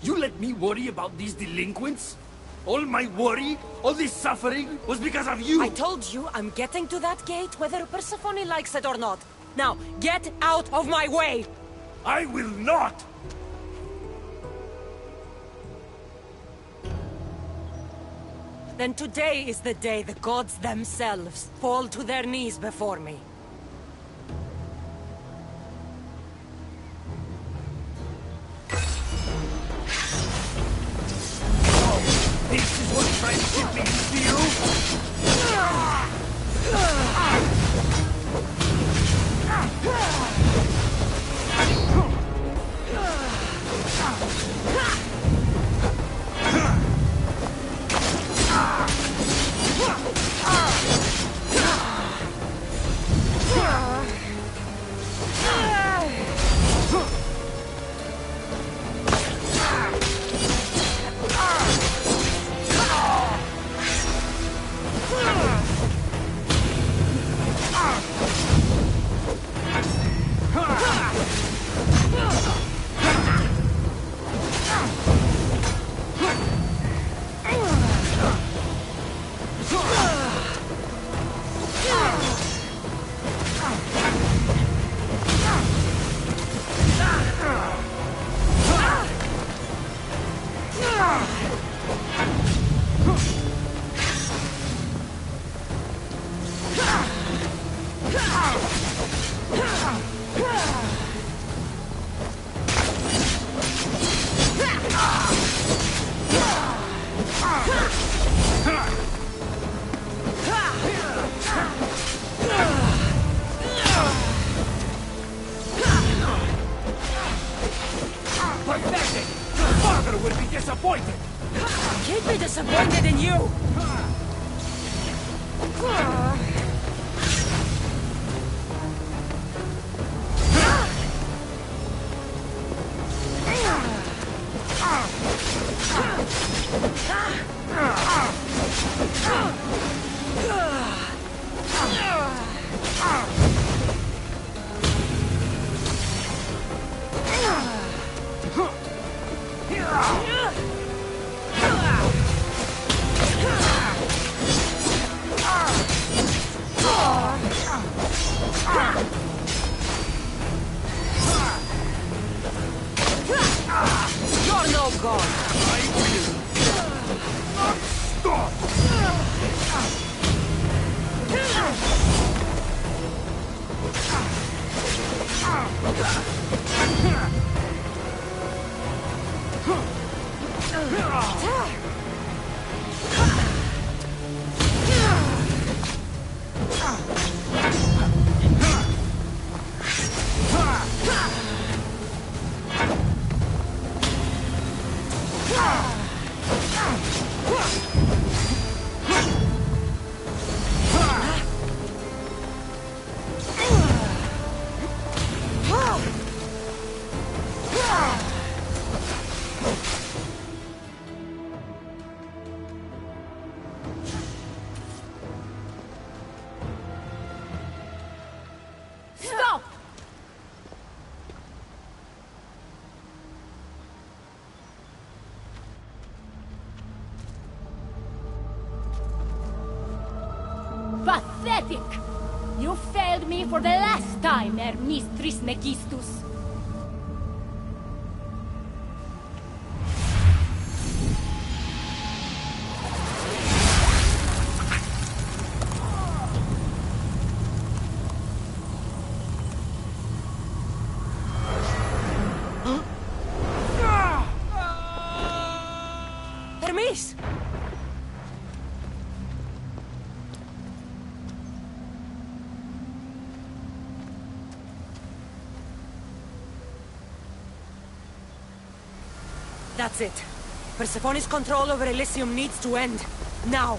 You let me worry about these delinquents? All my worry, all this suffering, was because of you! I told you I'm getting to that gate whether Persophone likes it or not. Now, get out of my way! I will not! Then today is the day the gods themselves fall to their knees before me. will be disappointed! Can't be disappointed in you! You're no god! I will not stop! Stop! Pathetic! You failed me for the last time, Hermes Trismegistus. Hermes! That's it. Persephone's control over Elysium needs to end. Now!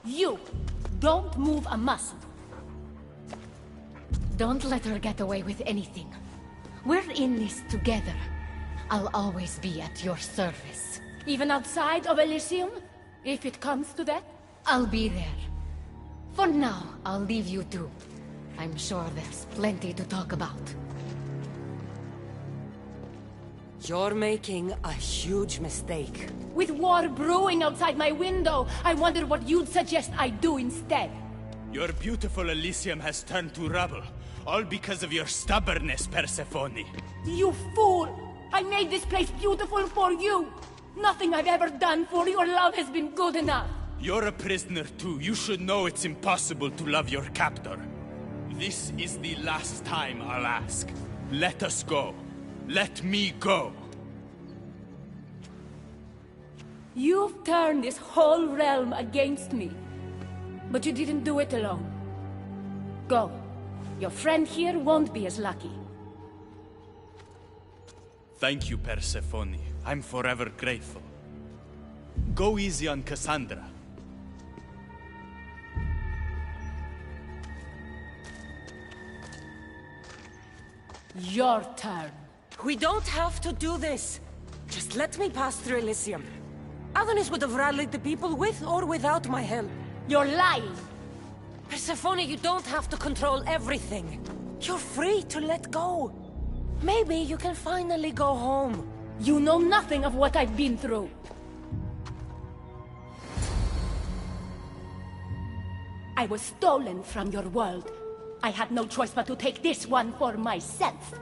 You! Don't move a muscle. Don't let her get away with anything. We're in this together. I'll always be at your service. Even outside of Elysium? If it comes to that? I'll be there. For now, I'll leave you two. I'm sure there's plenty to talk about. You're making a huge mistake. With war brewing outside my window, I wonder what you'd suggest I do instead. Your beautiful Elysium has turned to rubble, all because of your stubbornness, Persephone. You fool! I made this place beautiful for you! Nothing I've ever done for your love has been good enough! You're a prisoner too. You should know it's impossible to love your captor. This is the last time I'll ask. Let us go. Let me go. You've turned this whole realm against me. But you didn't do it alone. Go. Your friend here won't be as lucky. Thank you, Persephone. I'm forever grateful. Go easy on Cassandra. Your turn. We don't have to do this. Just let me pass through Elysium. Adonis would have rallied the people with or without my help. You're lying. Persephone, you don't have to control everything. You're free to let go. Maybe you can finally go home. You know nothing of what I've been through. I was stolen from your world. I had no choice but to take this one for myself.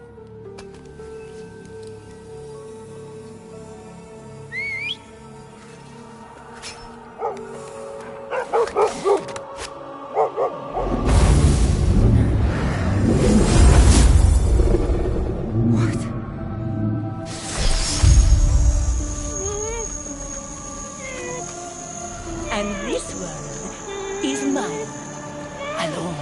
And this world is mine. Alone.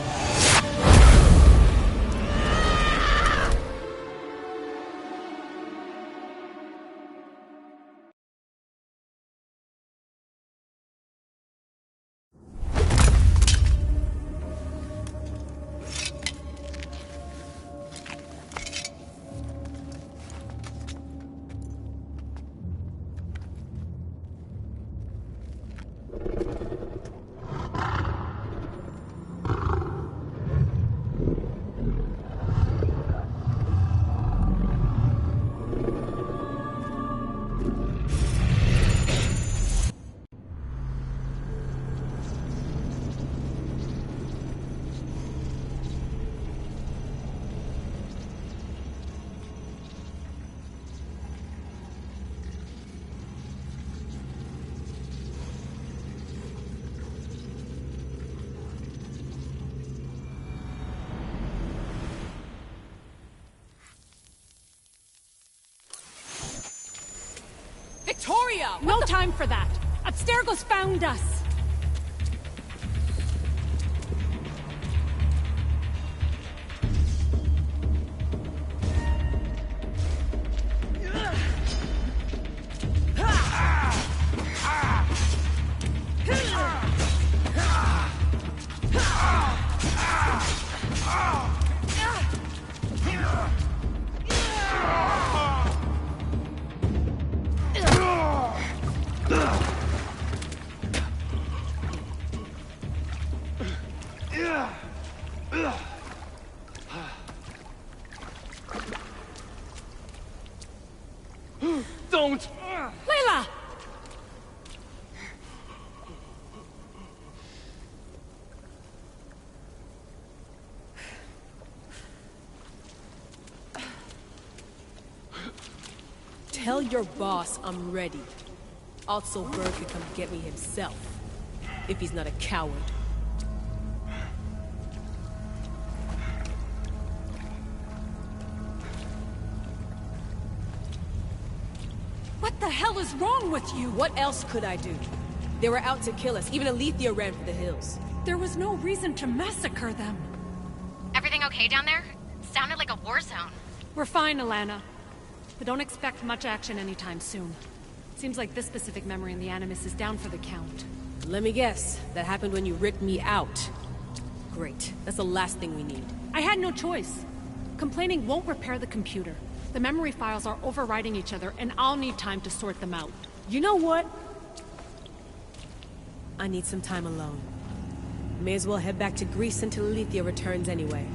Victoria! No time for that! Abstergo's found us! Don't! Layla! Tell your boss I'm ready. Also, Bird could come get me himself, if he's not a coward. What the hell is wrong with you? What else could I do? They were out to kill us. Even Elysium ran for the hills. There was no reason to massacre them. Everything okay down there? It sounded like a war zone. We're fine, Alana. But don't expect much action anytime soon. Seems like this specific memory in the Animus is down for the count. Let me guess. That happened when you ripped me out. Great. That's the last thing we need. I had no choice. Complaining won't repair the computer. The memory files are overriding each other, and I'll need time to sort them out. You know what? I need some time alone. May as well head back to Greece until Elysium returns anyway.